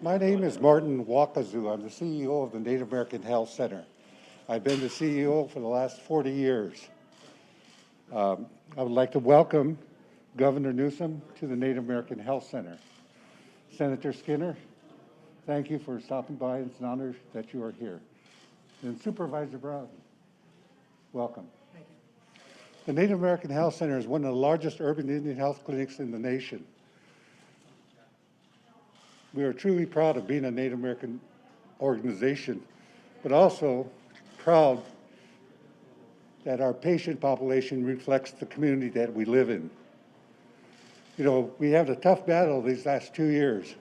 My name is Martin Wakazu. I'm the CEO of the Native American Health Center. I've been the CEO for the last 40 years. I would like to welcome Governor Newsom to the Native American Health Center. Senator Skinner, thank you for stopping by. It's an honor that you are here. And Supervisor Brown, welcome. Thank you. The Native American Health Center is one of the largest urban Indian health clinics in the nation. We are truly proud of being a Native American organization, but also proud that our patient population reflects the community that we live in. You know, we have a tough battle these last 2 years,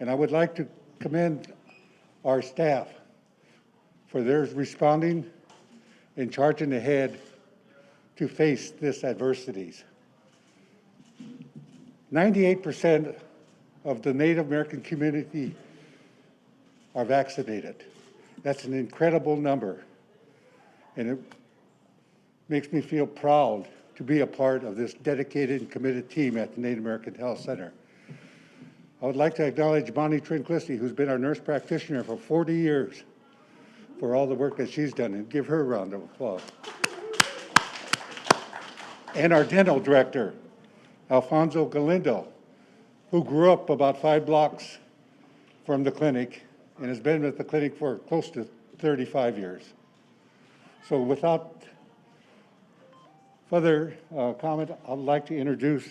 and I would like to commend our staff for their responding and charging ahead to face this adversities. 98% of the Native American community are vaccinated. That's an incredible number, and it makes me feel proud to be a part of this dedicated and committed team at the Native American Health Center. I would like to acknowledge Bonnie Trinclisti, who's been our nurse practitioner for 40 years, for all the work that she's done, and give her a round of applause. And our dental director, Alfonso Galindo, who grew up about 5 blocks from the clinic and has been with the clinic for close to 35 years. So without further comment, I'd like to introduce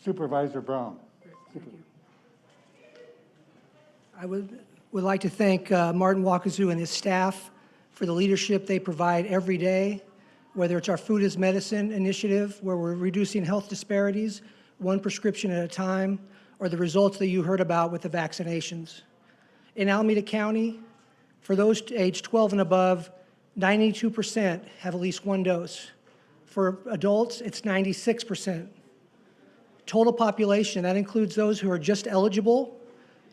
Supervisor Brown. Thank you. I would like to thank Martin Wakazu and his staff for the leadership they provide every day, whether it's our Food is Medicine initiative, where we're reducing health disparities, one prescription at a time, or the results that you heard about with the vaccinations. In Alameda County, for those aged 12 and above, 92% have at least 1 dose. For adults, it's 96%. Total population, that includes those who are just eligible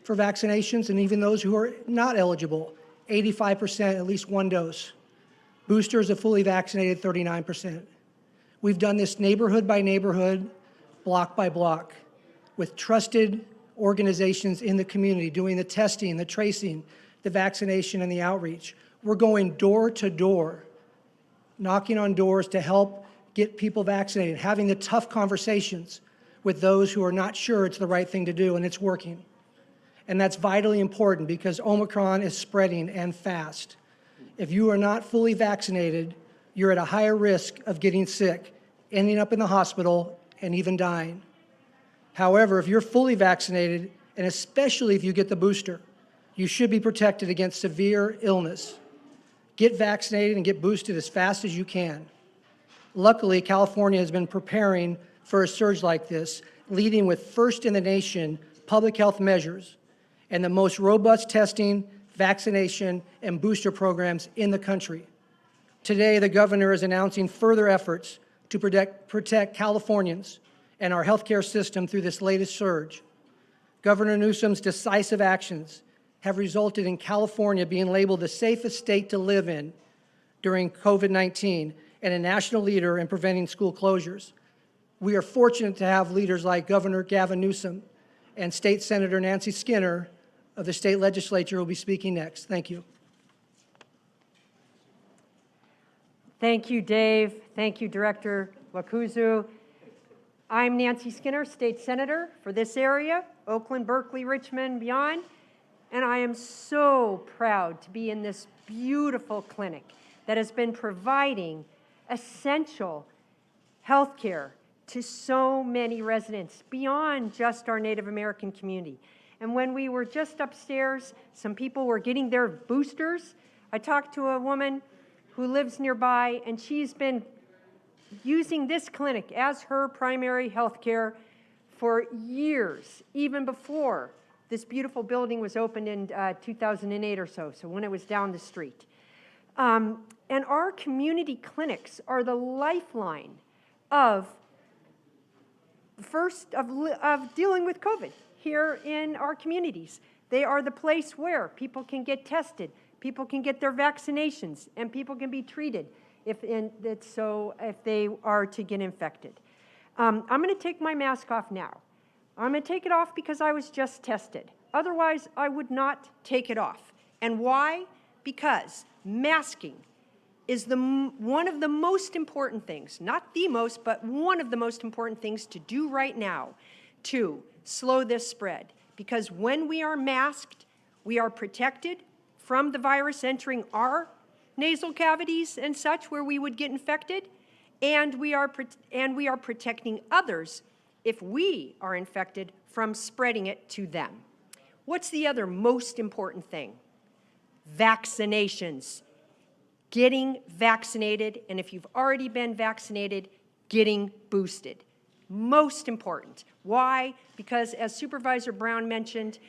for vaccinations and even those who are not eligible, 85% at least 1 dose. Boosters of fully vaccinated, 39%. We've done this neighborhood by neighborhood, block by block, with trusted organizations in the community doing the testing, the tracing, the vaccination, and the outreach. We're going door to door, knocking on doors to help get people vaccinated, having the tough conversations with those who are not sure it's the right thing to do, and it's working. And that's vitally important because Omicron is spreading and fast. If you are not fully vaccinated, you're at a higher risk of getting sick, ending up in the hospital, and even dying. However, if you're fully vaccinated, and especially if you get the booster, you should be protected against severe illness. Get vaccinated and get boosted as fast as you can. Luckily, California has been preparing for a surge like this, leading with first in the nation public health measures and the most robust testing, vaccination, and booster programs in the country. Today, the governor is announcing further efforts to protect Californians and our healthcare system through this latest surge. Governor Newsom's decisive actions have resulted in California being labeled the safest state to live in during COVID-19 and a national leader in preventing school closures. We are fortunate to have leaders like Governor Gavin Newsom and State Senator Nancy Skinner of the state legislature who will be speaking next. Thank you. Thank you, Dave. Thank you, Director Wakazu. I'm Nancy Skinner, State Senator for this area, Oakland, Berkeley, Richmond, beyond. And I am so proud to be in this beautiful clinic that has been providing essential health care to so many residents beyond just our Native American community. And when we were just upstairs, some people were getting their boosters. I talked to a woman who lives nearby, and she's been using this clinic as her primary health care for years, even before this beautiful building was opened in 2008 or so when it was down the street. And our community clinics are the lifeline of dealing with COVID here in our communities. They are the place where people can get tested, people can get their vaccinations, and people can be treated if they are to get infected. I'm going to take my mask off now. I'm going to take it off because I was just tested. Otherwise, I would not take it off. And why? Because masking is one of the most important things, not the most, but one of the most important things to do right now to slow this spread. Because when we are masked, we are protected from the virus entering our nasal cavities and such where we would get infected, and we are protecting others if we are infected from spreading it to them. What's the other most important thing? Vaccinations. Getting vaccinated, and if you've already been vaccinated, getting boosted. Most important. Why? Because as Supervisor Brown mentioned,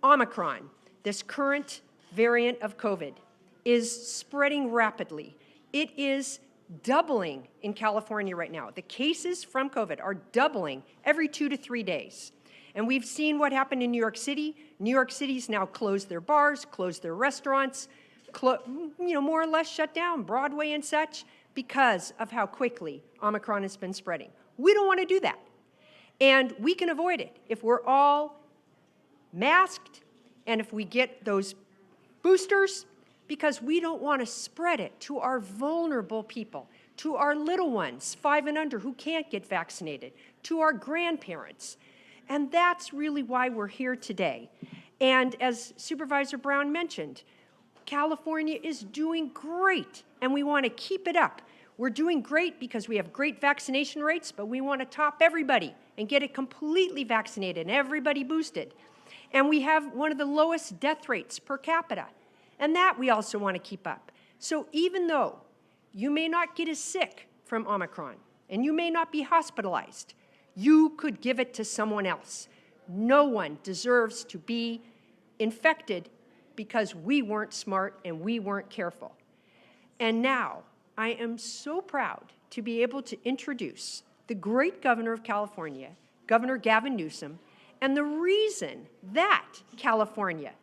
Omicron, this current variant of COVID, is spreading rapidly. It is doubling in California right now. The cases from COVID are doubling every 2 to 3 days. And we've seen what happened in New York City. New York City's now closed their bars, closed their restaurants, more or less shut down Broadway and such because of how quickly Omicron has been spreading. We don't want to do that. And we can avoid it if we're all masked and if we get those boosters, because we don't want to spread it to our vulnerable people, to our little ones, 5 and under, who can't get vaccinated, to our grandparents. And that's really why we're here today. And as Supervisor Brown mentioned, California is doing great, and we want to keep it up. We're doing great because we have great vaccination rates, but we want to top everybody and get it completely vaccinated and everybody boosted. And we have one of the lowest death rates per capita. And that we also want to keep up. So even though you may not get as sick from Omicron and you may not be hospitalized, you could give it to someone else. No one deserves to be infected because we weren't smart and we weren't careful. And now I am so proud to be able to introduce the great governor of California, Governor Gavin Newsom, and the reason that California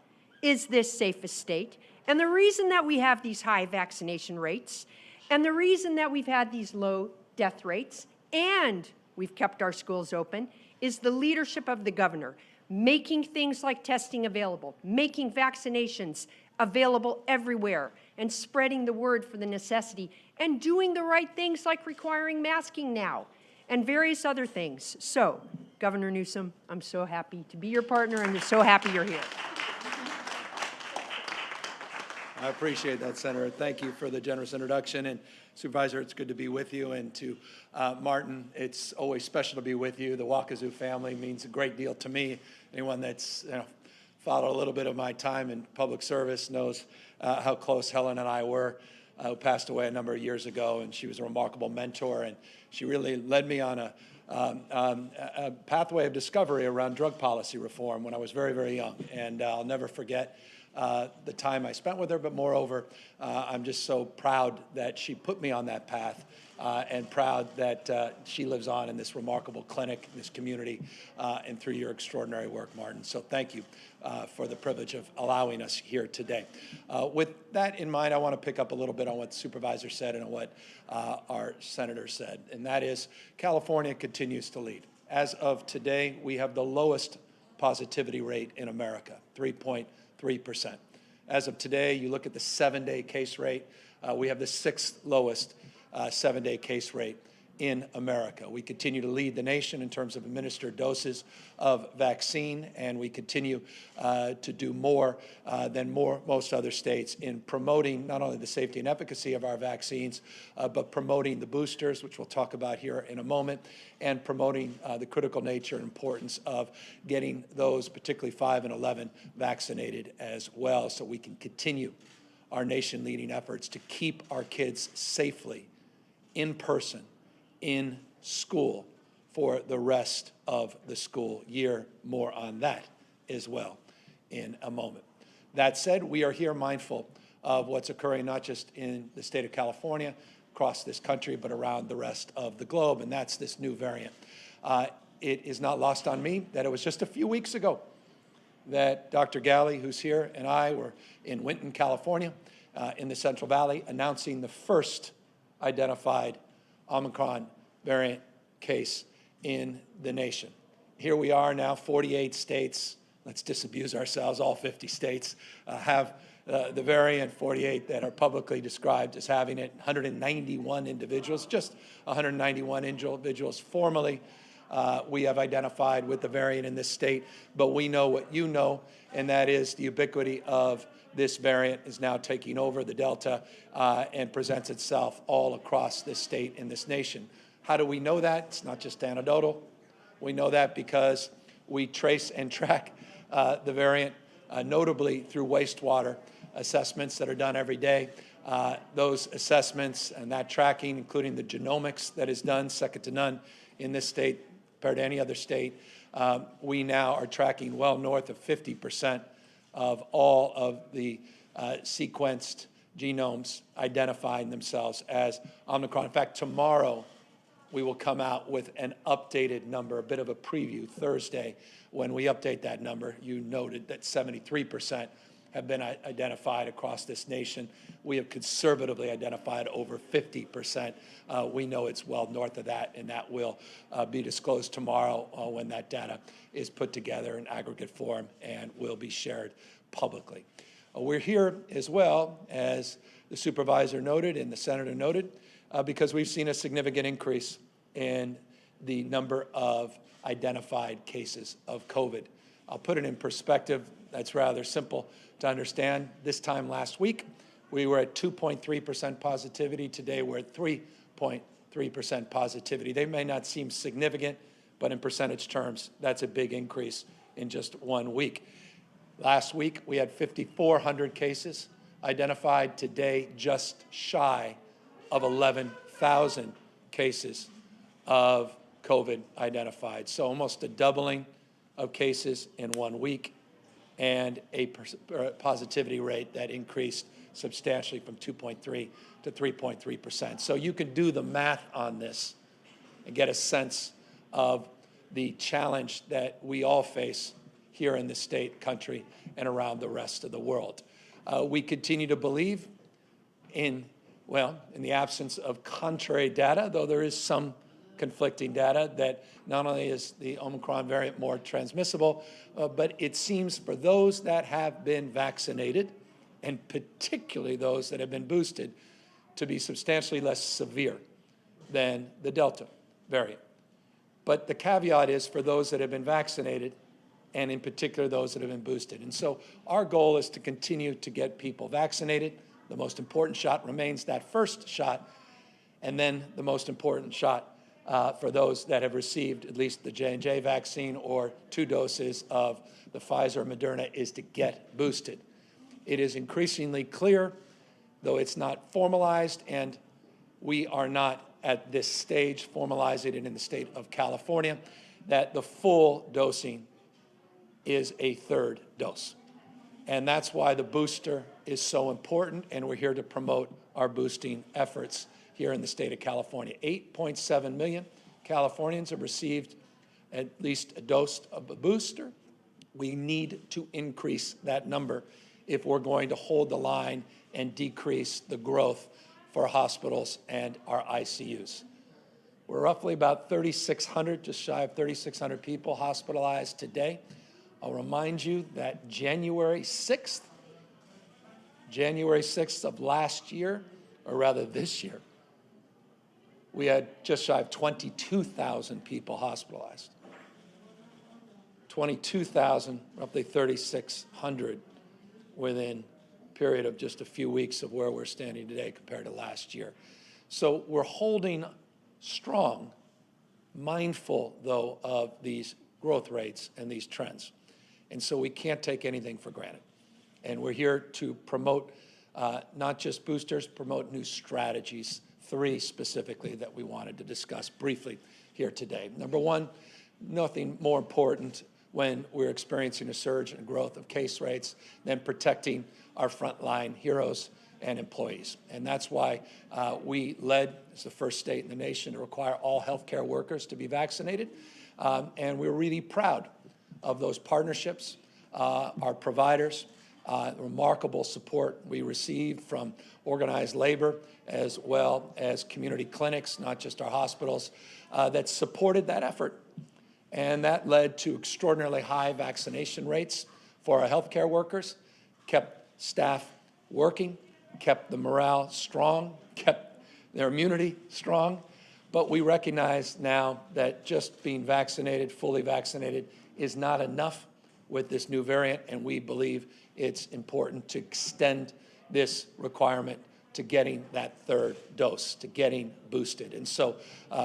is this safest state, and the reason that we have these high vaccination rates, and the reason that we've had these low death rates, and we've kept our schools open, is the leadership of the governor, making things like testing available, making vaccinations available everywhere, and spreading the word for the necessity, and doing the right things like requiring masking now, and various other things. So, Governor Newsom, I'm so happy to be your partner, and I'm so happy you're here. I appreciate that, Senator. Thank you for the generous introduction. And Supervisor, it's good to be with you. And to Martin, it's always special to be with you. The Wakazu family means a great deal to me. Anyone that's followed a little bit of my time in public service knows how close Helen and I were, who passed away a number of years ago. And she was a remarkable mentor. And she really led me on a pathway of discovery around drug policy reform when I was very, very young. And I'll never forget the time I spent with her, but moreover, I'm just so proud that she put me on that path and proud that she lives on in this remarkable clinic, this community, and through your extraordinary work, Martin. So thank you for the privilege of allowing us here today. With that in mind, I want to pick up a little bit on what the supervisor said and what our senator said, and that is California continues to lead. As of today, we have the lowest positivity rate in America, 3.3%. As of today, you look at the 7-day case rate, we have the 6th lowest 7-day case rate in America. We continue to lead the nation in terms of administered doses of vaccine, and we continue to do more than most other states in promoting not only the safety and efficacy of our vaccines, but promoting the boosters, which we'll talk about here in a moment, and promoting the critical nature and importance of getting those, particularly 5 and 11, vaccinated as well, so we can continue our nation-leading efforts to keep our kids safely in person in school for the rest of the school year. More on that as well in a moment. That said, we are here mindful of what's occurring not just in the state of California, across this country, but around the rest of the globe, and that's this new variant. It is not lost on me that it was just a few weeks ago that Dr. Galley, who's here, and I were in Winton, California, in the Central Valley, announcing the first identified Omicron variant case in the nation. here we are now, 48 states. Let's disabuse ourselves. All 50 states have the variant, 48 that are publicly described as having it, 191 individuals, just 191 individuals formally we have identified with the variant in this state, but we know what you know, and that is the ubiquity of this variant is now taking over the Delta and presents itself all across this state and this nation. How do we know that? It's not just anecdotal. We know that because we trace and track the variant, notably through wastewater assessments that are done every day. Those assessments and that tracking, including the genomics that is done, second to none in this state compared to any other state, we now are tracking well north of 50% of all of the sequenced genomes identifying themselves as Omicron. In fact, tomorrow we will come out with an updated number, a bit of a preview Thursday. When we update that number, you noted that 73% have been identified across this nation. We have conservatively identified over 50%. We know it's well north of that, and that will be disclosed tomorrow when that data is put together in aggregate form and will be shared publicly. We're here as well, as the supervisor noted and the senator noted, because we've seen a significant increase in the number of identified cases of COVID. I'll put it in perspective. That's rather simple to understand. This time last week, we were at 2.3% positivity. Today, we're at 3.3% positivity. They may not seem significant, but in percentage terms, that's a big increase in just 1 week. Last week, we had 5,400 cases identified. Today, just shy of 11,000 cases of COVID identified. So almost a doubling of cases in 1 week, and a positivity rate that increased substantially from 2.3 to 3.3%. So you can do the math on this and get a sense of the challenge that we all face here in the state, country, and around the rest of the world. We continue to believe in the absence of contrary data, though there is some conflicting data, that not only is the Omicron variant more transmissible, but it seems for those that have been vaccinated, and particularly those that have been boosted, to be substantially less severe than the Delta variant. But the caveat is for those that have been vaccinated, and in particular those that have been boosted. And so our goal is to continue to get people vaccinated. The most important shot remains that first shot, and then the most important shot for those that have received at least the J&J vaccine or 2 doses of the Pfizer or Moderna is to get boosted. It is increasingly clear, though it's not formalized, and we are not at this stage formalizing it in the state of California, that the full dosing is a 3rd dose. And that's why the booster is so important, and we're here to promote our boosting efforts here in the state of California. 8.7 million Californians have received at least a dose of a booster. We need to increase that number if we're going to hold the line and decrease the growth for hospitals and our ICUs. We're roughly about 3,600, just shy of 3,600 people hospitalized today. I'll remind you that January 6th of last year, or rather this year, we had just shy of 22,000 people hospitalized. 22,000, roughly 3,600 within a period of just a few weeks of where we're standing today compared to last year. So we're holding strong, mindful, though, of these growth rates and these trends. And so we can't take anything for granted. And we're here to promote not just boosters, promote new strategies, 3 specifically that we wanted to discuss briefly here today. Number 1, nothing more important when we're experiencing a surge in growth of case rates than protecting our frontline heroes and employees. And that's why we led as the first state in the nation to require all healthcare workers to be vaccinated. And we're really proud of those partnerships, our providers, remarkable support we received from organized labor as well as community clinics, not just our hospitals, that supported that effort. And that led to extraordinarily high vaccination rates for our healthcare workers, kept staff working, kept the morale strong, kept their immunity strong. But we recognize now that just being vaccinated, fully vaccinated, is not enough with this new variant, and we believe it's important to extend this requirement to getting that third dose, to getting boosted. And so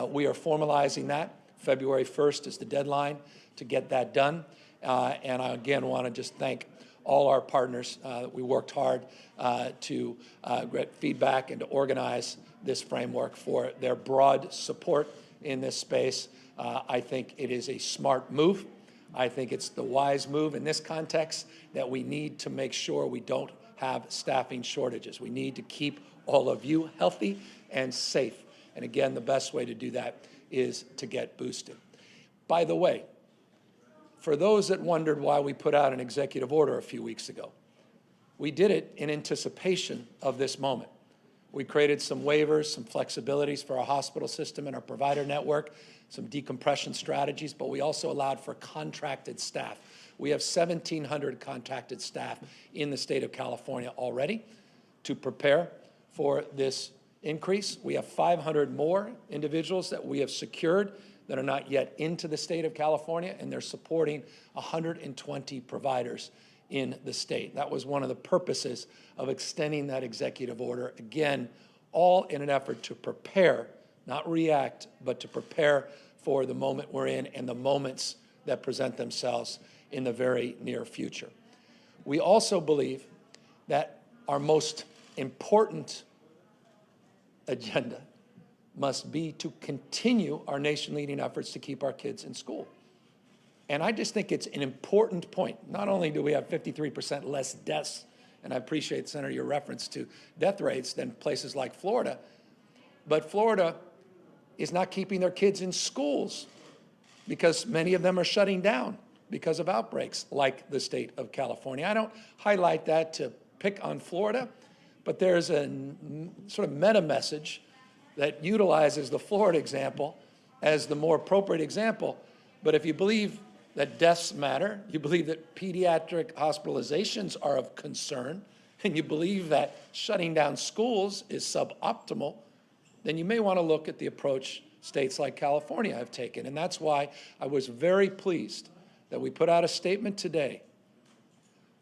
we are formalizing that. February 1st is the deadline to get that done. And I again want to just thank all our partners. We worked hard to get feedback and to organize this framework for their broad support in this space. I think it is a smart move. I think it's the wise move in this context that we need to make sure we don't have staffing shortages. We need to keep all of you healthy and safe. And again, the best way to do that is to get boosted. By the way, for those that wondered why we put out an executive order a few weeks ago, we did it in anticipation of this moment. We created some waivers, some flexibilities for our hospital system and our provider network, some decompression strategies, but we also allowed for contracted staff. We have 1,700 contracted staff in the state of California already to prepare for this increase. We have 500 more individuals that we have secured that are not yet into the state of California, and they're supporting 120 providers in the state. That was one of the purposes of extending that executive order. Again, all in an effort to prepare, not react, but to prepare for the moment we're in and the moments that present themselves in the very near future. We also believe that our most important agenda must be to continue our nation-leading efforts to keep our kids in school. And I just think it's an important point. Not only do we have 53% less deaths, and I appreciate, Senator, your reference to death rates than places like Florida, but Florida is not keeping their kids in schools because many of them are shutting down because of outbreaks like the state of California. I don't highlight that to pick on Florida, but there's a sort of meta message that utilizes the Florida example as the more appropriate example. But if you believe that deaths matter, you believe that pediatric hospitalizations are of concern, and you believe that shutting down schools is suboptimal, then you may want to look at the approach states like California have taken. And that's why I was very pleased that we put out a statement today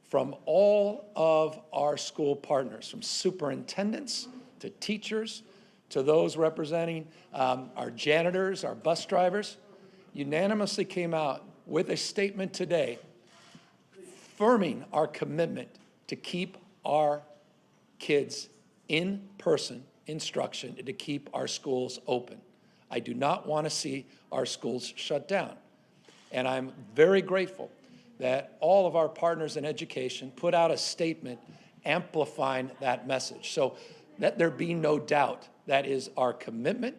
from all of our school partners, from superintendents to teachers, to those representing our janitors, our bus drivers, unanimously came out with a statement today affirming our commitment to keep our kids in person instruction and to keep our schools open. I do not want to see our schools shut down. And I'm very grateful that all of our partners in education put out a statement amplifying that message. So let there be no doubt that is our commitment,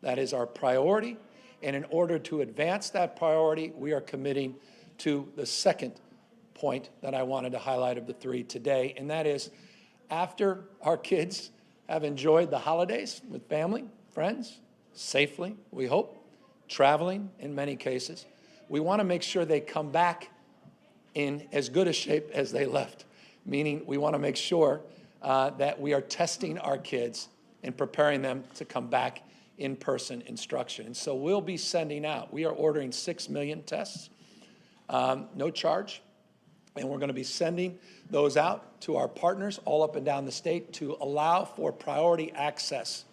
that is our priority, and in order to advance that priority, we are committing to the second point that I wanted to highlight of the three today, and that is after our kids have enjoyed the holidays with family, friends, safely, we hope, traveling in many cases, we want to make sure they come back in as good a shape as they left, meaning we want to make sure that we are testing our kids and preparing them to come back in-person instruction. And so we'll be sending out, we are ordering 6 million tests, no charge, and we're going to be sending those out to our partners all up and down the state to allow for priority access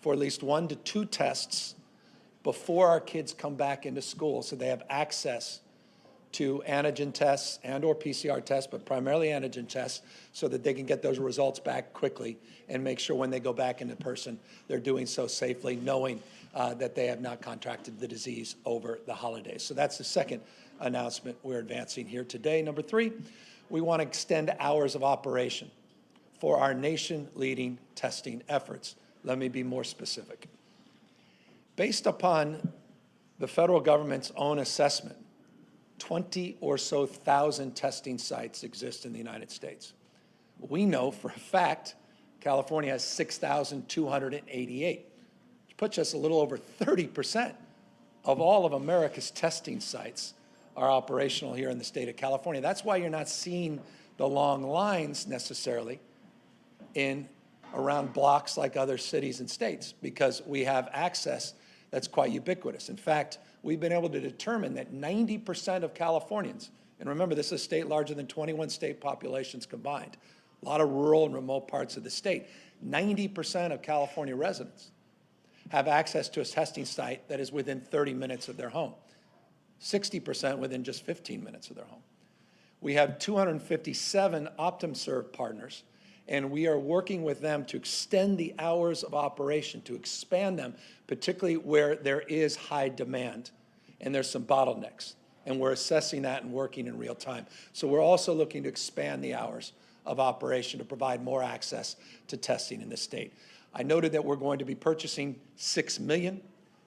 for at least 1 to 2 tests before our kids come back into school, so they have access to antigen tests and or PCR tests, but primarily antigen tests, so that they can get those results back quickly and make sure when they go back into person, they're doing so safely, knowing that they have not contracted the disease over the holidays. So that's the second announcement we're advancing here today. Number 3, we want to extend hours of operation for our nation-leading testing efforts. Let me be more specific. Based upon the federal government's own assessment, 20 or so thousand testing sites exist in the United States. We know for a fact California has 6,288, which puts us a little over 30% of all of America's testing sites are operational here in the state of California. That's why you're not seeing the long lines necessarily in around blocks like other cities and states, because we have access that's quite ubiquitous. In fact, we've been able to determine that 90% of Californians, and remember, this is a state larger than 21 state populations combined, a lot of rural and remote parts of the state, 90% of California residents have access to a testing site that is within 30 minutes of their home, 60% within just 15 minutes of their home. We have 257 OptumServe partners, and we are working with them to extend the hours of operation, to expand them, particularly where there is high demand and there's some bottlenecks. And we're assessing that and working in real time. So we're also looking to expand the hours of operation to provide more access to testing in the state. I noted that we're going to be purchasing 6 million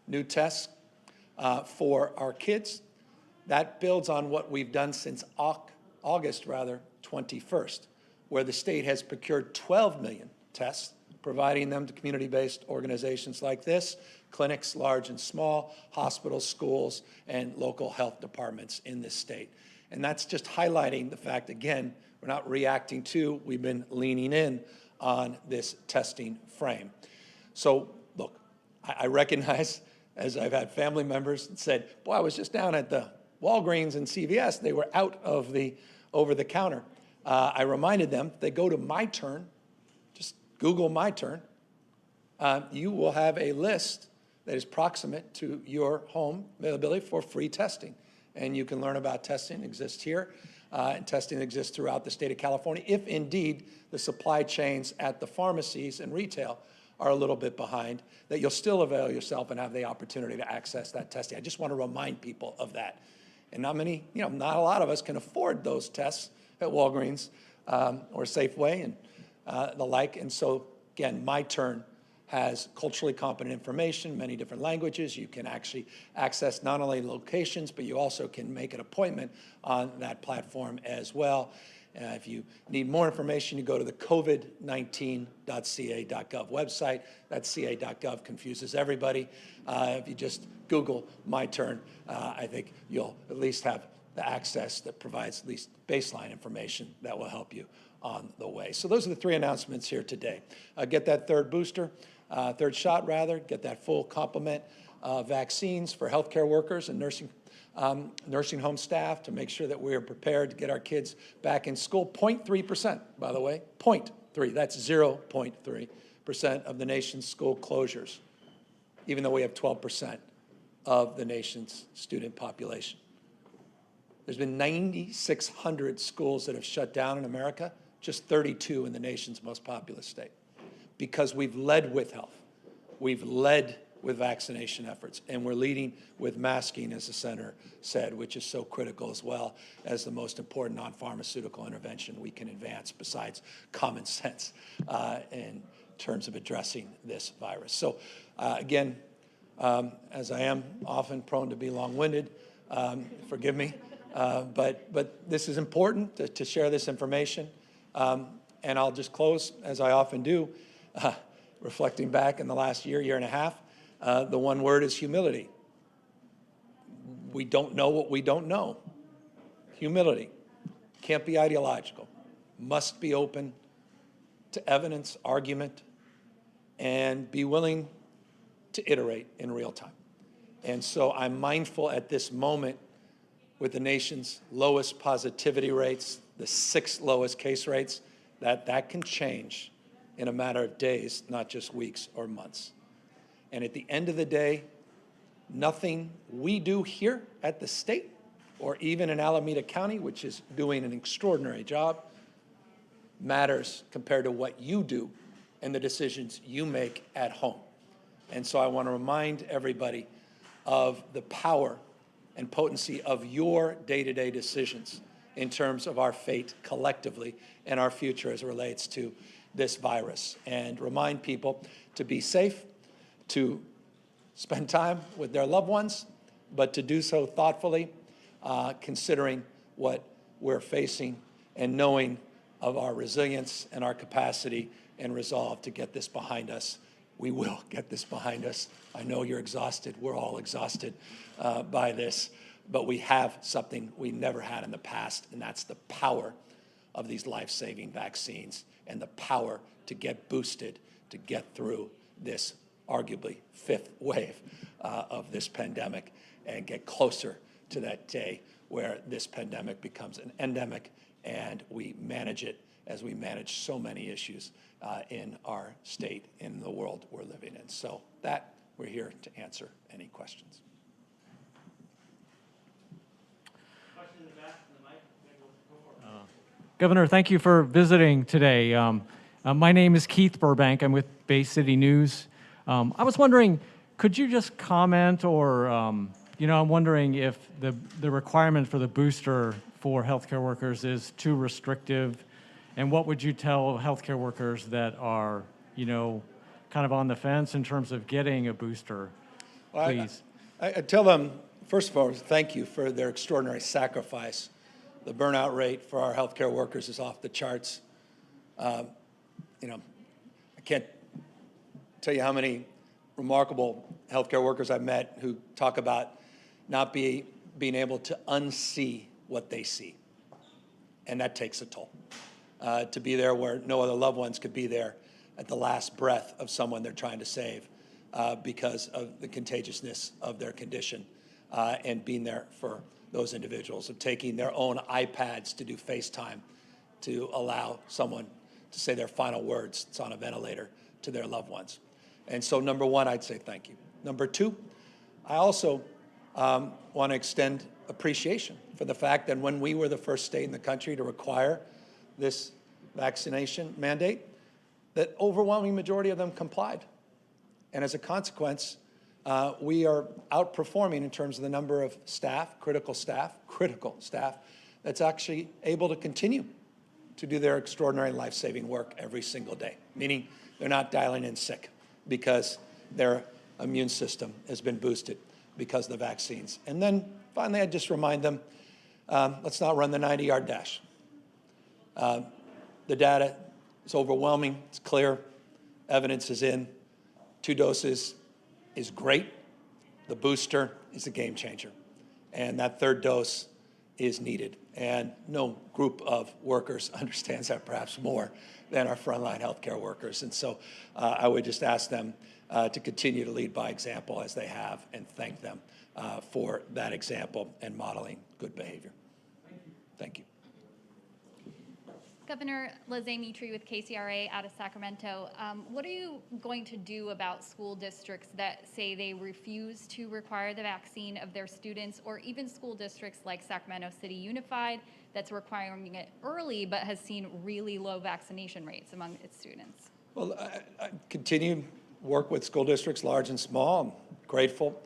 new tests for our kids. That builds on what we've done since August 21st, where the state has procured 12 million tests, providing them to community-based organizations like this, clinics large and small, hospitals, schools, and local health departments in this state. And that's just highlighting the fact, again, we're not reacting to, we've been leaning in on this testing frame. So, look, I recognize, as I've had family members that said, boy, I was just down at the Walgreens and CVS, they were out of the over-the-counter. I reminded them, they go to My Turn, just Google My Turn, you will have a list that is proximate to your home availability for free testing. And you can learn about testing exists here, and testing exists throughout the state of California, if indeed the supply chains at the pharmacies and retail are a little bit behind, that you'll still avail yourself and have the opportunity to access that testing. I just want to remind people of that. And not many, not a lot of us can afford those tests at Walgreens or Safeway and the like. And so, again, My Turn has culturally competent information, many different languages. You can actually access not only locations, but you also can make an appointment on that platform as well. If you need more information, you go to the covid19.ca.gov website. That ca.gov confuses everybody. If you just Google My Turn, I think you'll at least have the access that provides at least baseline information that will help you on the way. So those are the 3 announcements here today. Get that third shot, get that full complement of vaccines for healthcare workers and nursing home staff to make sure that we are prepared to get our kids back in school. 0.3%, by the way, 0.3, that's 0.3% of the nation's school closures, even though we have 12% of the nation's student population. There's been 9,600 schools that have shut down in America, just 32 in the nation's most populous state, because we've led with health. We've led with vaccination efforts, and we're leading with masking, as the senator said, which is so critical as well as the most important non-pharmaceutical intervention we can advance besides common sense in terms of addressing this virus. So again, as I am often prone to be long-winded, forgive me, but this is important to share this information. And I'll just close, as I often do, reflecting back in the last year and a half. The one word is humility. We don't know what we don't know. Humility. Can't be ideological. Must be open to evidence, argument, and be willing to iterate in real time. And so I'm mindful at this moment, with the nation's lowest positivity rates, the 6th lowest case rates, that can change in a matter of days, not just weeks or months. And at the end of the day, nothing we do here at the state or even in Alameda County, which is doing an extraordinary job, matters compared to what you do and the decisions you make at home. And so I want to remind everybody of the power and potency of your day-to-day decisions in terms of our fate collectively and our future as it relates to this virus. And remind people to be safe, to spend time with their loved ones, but to do so thoughtfully, considering what we're facing and knowing of our resilience and our capacity and resolve to get this behind us we will get this behind us. I know you're exhausted. We're all exhausted by this, but we have something we never had in the past, and that's the power of these life-saving vaccines and the power to get boosted to get through this arguably fifth wave of this pandemic and get closer to that day where this pandemic becomes an endemic and we manage it as we manage so many issues in our state, in the world we're living in. So that, we're here to answer any questions. Governor, thank you for visiting today. My name is Keith Burbank. I'm with Bay City News. I was wondering, could you just comment or, I'm wondering if the requirement for the booster for healthcare workers is too restrictive, and what would you tell healthcare workers that are, kind of on the fence in terms of getting a booster, please? I tell them, first of all, thank you for their extraordinary sacrifice. The burnout rate for our healthcare workers is off the charts. I can't tell you how many remarkable healthcare workers I've met who talk about not being able to unsee what they see. And that takes a toll. To be there where no other loved ones could be there at the last breath of someone they're trying to save because of the contagiousness of their condition, and being there for those individuals, of taking their own iPads to do FaceTime to allow someone to say their final words, it's on a ventilator, to their loved ones. And so number one, I'd say thank you. Number two, I also want to extend appreciation for the fact that when we were the first state in the country to require this vaccination mandate, that overwhelming majority of them complied. And as a consequence, we are outperforming in terms of the number of staff, critical staff, that's actually able to continue to do their extraordinary life-saving work every single day, meaning they're not dialing in sick because their immune system has been boosted because of the vaccines. And then finally, I just remind them, let's not run the 90-yard dash. The data is overwhelming, it's clear, evidence is in, 2 doses is great. The booster is a game changer. And that 3rd dose is needed. And no group of workers understands that perhaps more than our frontline healthcare workers. And so I would just ask them to continue to lead by example as they have, and thank them for that example and modeling good behavior. Thank you. Governor Lizzie Mitri with KCRA out of Sacramento. What are you going to do about school districts that say they refuse to require the vaccine of their students, or even school districts like Sacramento City Unified that's requiring it early but has seen really low vaccination rates among its students? Well, I continue work with school districts, large and small. I'm grateful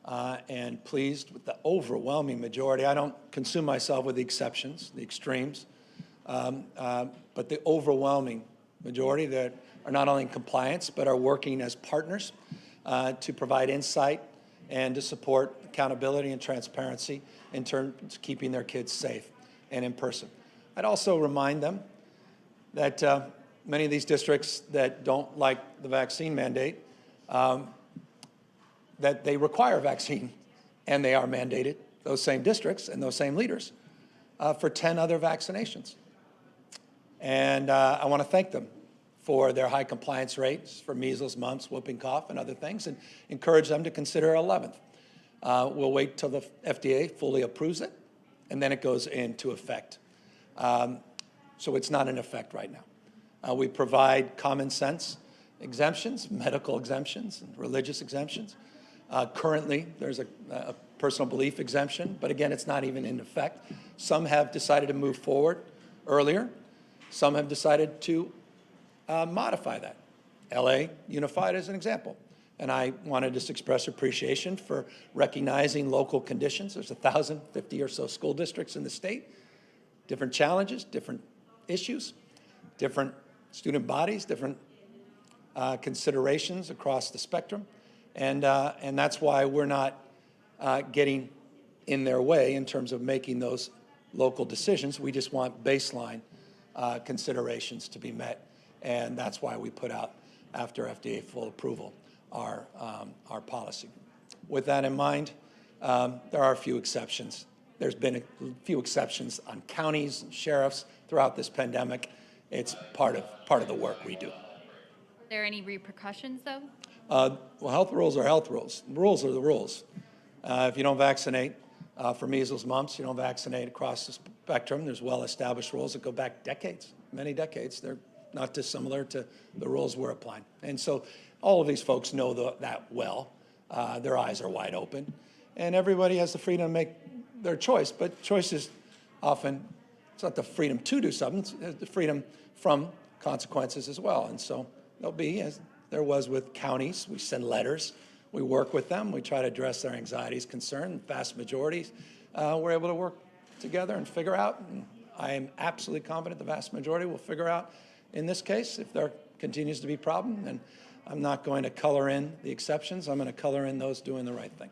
and pleased with the overwhelming majority. I don't consume myself with the exceptions, the extremes. But the overwhelming majority that are not only in compliance, but are working as partners to provide insight and to support accountability and transparency in terms of keeping their kids safe and in person. I'd also remind them that many of these districts that don't like the vaccine mandate, that they require a vaccine, and they are mandated, those same districts and those same leaders, for 10 other vaccinations. And I want to thank them for their high compliance rates for measles, mumps, whooping cough, and other things, and encourage them to consider 11th. We'll wait till the FDA fully approves it, and then it goes into effect. So it's not in effect right now. We provide common sense exemptions, medical exemptions, and religious exemptions. Currently, there's a personal belief exemption, but again, it's not even in effect. Some have decided to move forward earlier. Some have decided to modify that. LA Unified is an example. And I want to just express appreciation for recognizing local conditions. There's 1,050 or so school districts in the state, different challenges, different issues, different student bodies, different considerations across the spectrum. And that's why we're not getting in their way in terms of making those local decisions. We just want baseline considerations to be met, and that's why we put out after FDA full approval, our policy. With that in mind, there are a few exceptions. There's been a few exceptions on counties and sheriffs throughout this pandemic. It's part of the work we do. Are there any repercussions, though? Well, health rules are health rules. The rules are the rules. If you don't vaccinate for measles, mumps, you don't vaccinate across the spectrum. There's well-established rules that go back decades, many decades. They're not dissimilar to the rules we're applying. And so all of these folks know that well. Their eyes are wide open. And everybody has the freedom to make their choice, but choice is often, it's not the freedom to do something, it's the freedom from consequences as well. And so there'll be, as there was with counties, we send letters, we work with them, we try to address their anxieties, concerns. Vast majorities, we're able to work together and figure out, and I am absolutely confident the vast majority will figure out in this case. If there continues to be a problem, then I'm not going to color in the exceptions, I'm going to color in those doing the right thing.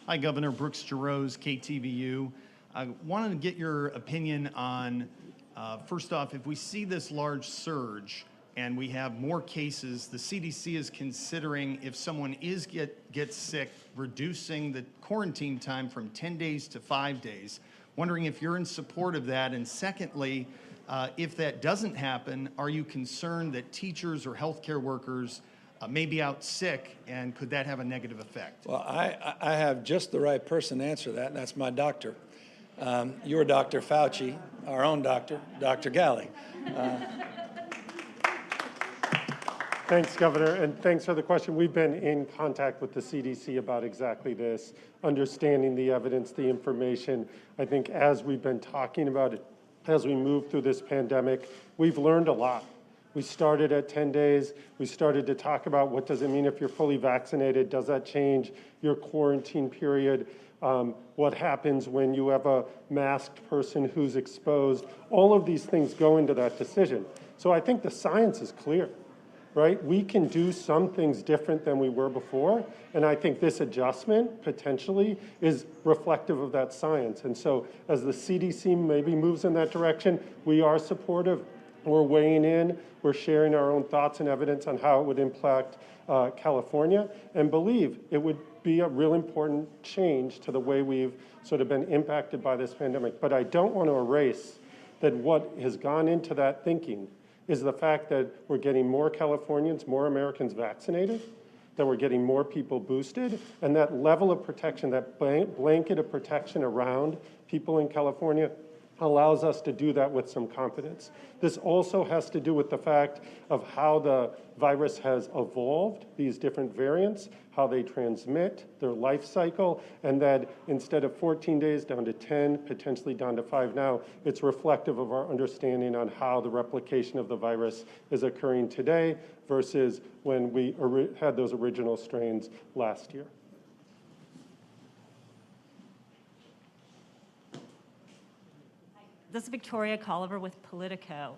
Hi, Governor. Brooks Giroux, KTVU. I wanted to get your opinion on, first off, if we see this large surge and we have more cases, the CDC is considering, if someone gets sick, reducing the quarantine time from 10 days to 5 days. Wondering if you're in support of that. And secondly, if that doesn't happen, are you concerned that teachers or healthcare workers may be out sick, and could that have a negative effect? Well, I have just the right person to answer that, and that's my doctor. Your Dr. Fauci, our own doctor, Dr. Galley. Thanks, Governor, and thanks for the question. We've been in contact with the CDC about exactly this, understanding the evidence, the information. I think as we've been talking about it, as we move through this pandemic, we've learned a lot. We started at 10 days. We started to talk about what does it mean if you're fully vaccinated? Does that change your quarantine period? What happens when you have a masked person who's exposed? All of these things go into that decision. So I think the science is clear, right? We can do some things different than we were before. And I think this adjustment potentially is reflective of that science. And so as the CDC maybe moves in that direction, we are supportive. We're weighing in, we're sharing our own thoughts and evidence on how it would impact California, and believe it would be a real important change to the way we've sort of been impacted by this pandemic. But I don't want to erase that what has gone into that thinking is the fact that we're getting more Californians, more Americans vaccinated, that we're getting more people boosted, and that level of protection, that blanket of protection around people in California allows us to do that with some confidence. This also has to do with the fact of how the virus has evolved, these different variants, how they transmit, their life cycle, and that instead of 14 days down to 10, potentially down to 5 now, it's reflective of our understanding on how the replication of the virus is occurring today versus when we had those original strains last year. This is Victoria Colliver with Politico.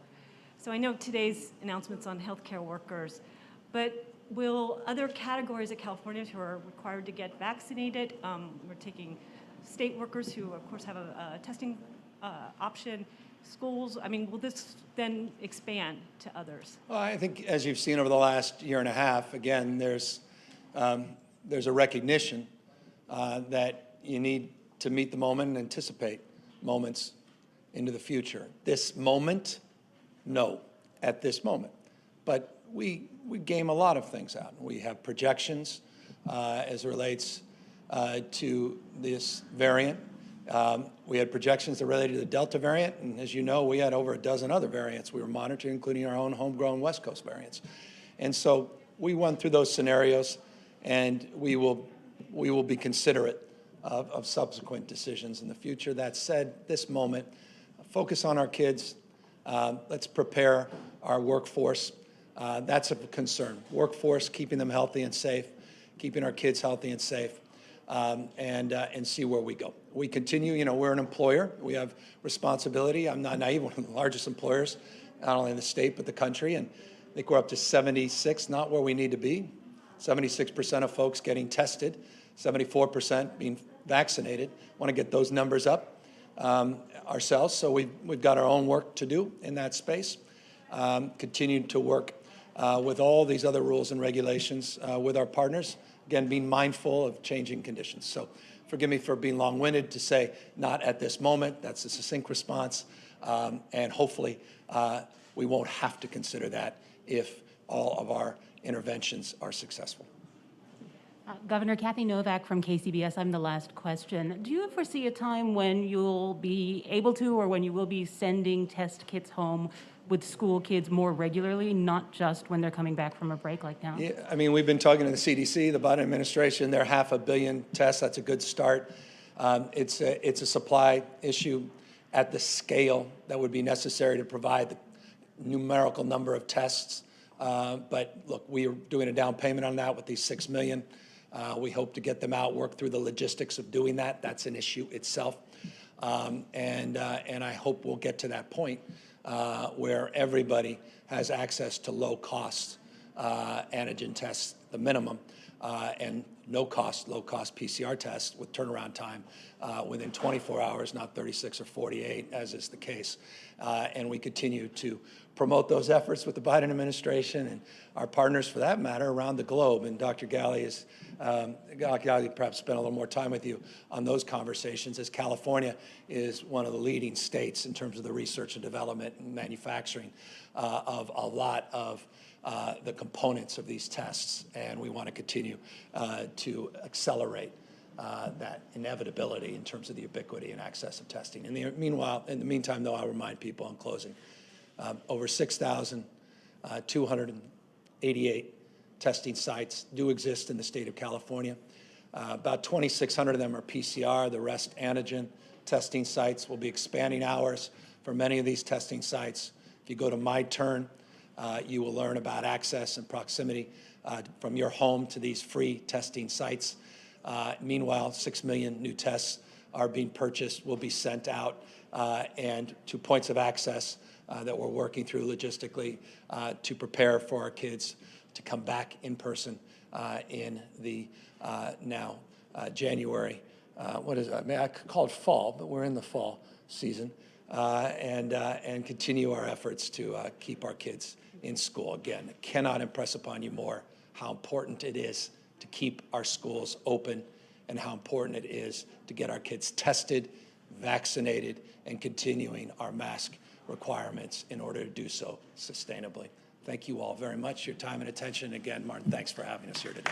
So I know today's announcements on healthcare workers, but will other categories of Californians who are required to get vaccinated, we're taking state workers who of course have a testing option, schools, I mean, will this then expand to others? Well, I think as you've seen over the last year and a half, again, there's a recognition that you need to meet the moment and anticipate moments into the future. This moment, no, at this moment. But we game a lot of things out. We have projections as it relates to this variant. We had projections that related to the Delta variant, and as you know, we had over a dozen other variants we were monitoring, including our own homegrown West Coast variants. And so we went through those scenarios, and we will be considerate of subsequent decisions in the future. That said, this moment, focus on our kids. Let's prepare our workforce. That's a concern. Workforce, keeping them healthy and safe, keeping our kids healthy and safe, and see where we go. We continue, you know, we're an employer. We have responsibility. I'm not naive, one of the largest employers, not only in the state, but the country. And I think we're up to 76, not where we need to be. 76% of folks getting tested, 74% being vaccinated. Want to get those numbers up ourselves. So we've got our own work to do in that space. continue to work with all these other rules and regulations with our partners, again, being mindful of changing conditions. So forgive me for being long-winded to say not at this moment. That's a succinct response. And hopefully we won't have to consider that if all of our interventions are successful. Governor Kathy Novak from KCBS, I'm the last question. Do you foresee a time when you'll be able to, or when you will be sending test kits home with school kids more regularly, not just when they're coming back from a break like now? Yeah, I mean, we've been talking to the CDC, the Biden administration. They're 500 million tests. That's a good start. It's a supply issue at the scale that would be necessary to provide the numerical number of tests. But look, we are doing a down payment on that with these 6 million. We hope to get them out, work through the logistics of doing that. That's an issue itself. And I hope we'll get to that point where everybody has access to low-cost antigen tests, the minimum, and low-cost PCR tests with turnaround time within 24 hours, not 36 or 48, as is the case. And we continue to promote those efforts with the Biden administration and our partners, for that matter, around the globe. And Dr. Galley perhaps spent a little more time with you on those conversations, as California is one of the leading states in terms of the research and development and manufacturing of a lot of the components of these tests. And we want to continue to accelerate that inevitability in terms of the ubiquity and access of testing. In the meantime, though, I'll remind people in closing, over 6,288 testing sites do exist in the state of California. About 2,600 of them are PCR, the rest antigen testing sites. We'll be expanding hours for many of these testing sites. If you go to My Turn, you will learn about access and proximity from your home to these free testing sites. Meanwhile, 6 million new tests are being purchased, will be sent out, and to points of access that we're working through logistically to prepare for our kids to come back in person in the now January, what is it? I mean, I could call it fall, but we're in the fall season, and continue our efforts to keep our kids in school. Again, I cannot impress upon you more how important it is to keep our schools open and how important it is to get our kids tested, vaccinated, and continuing our mask requirements in order to do so sustainably. Thank you all very much for your time and attention. Again, Martin, thanks for having us here today.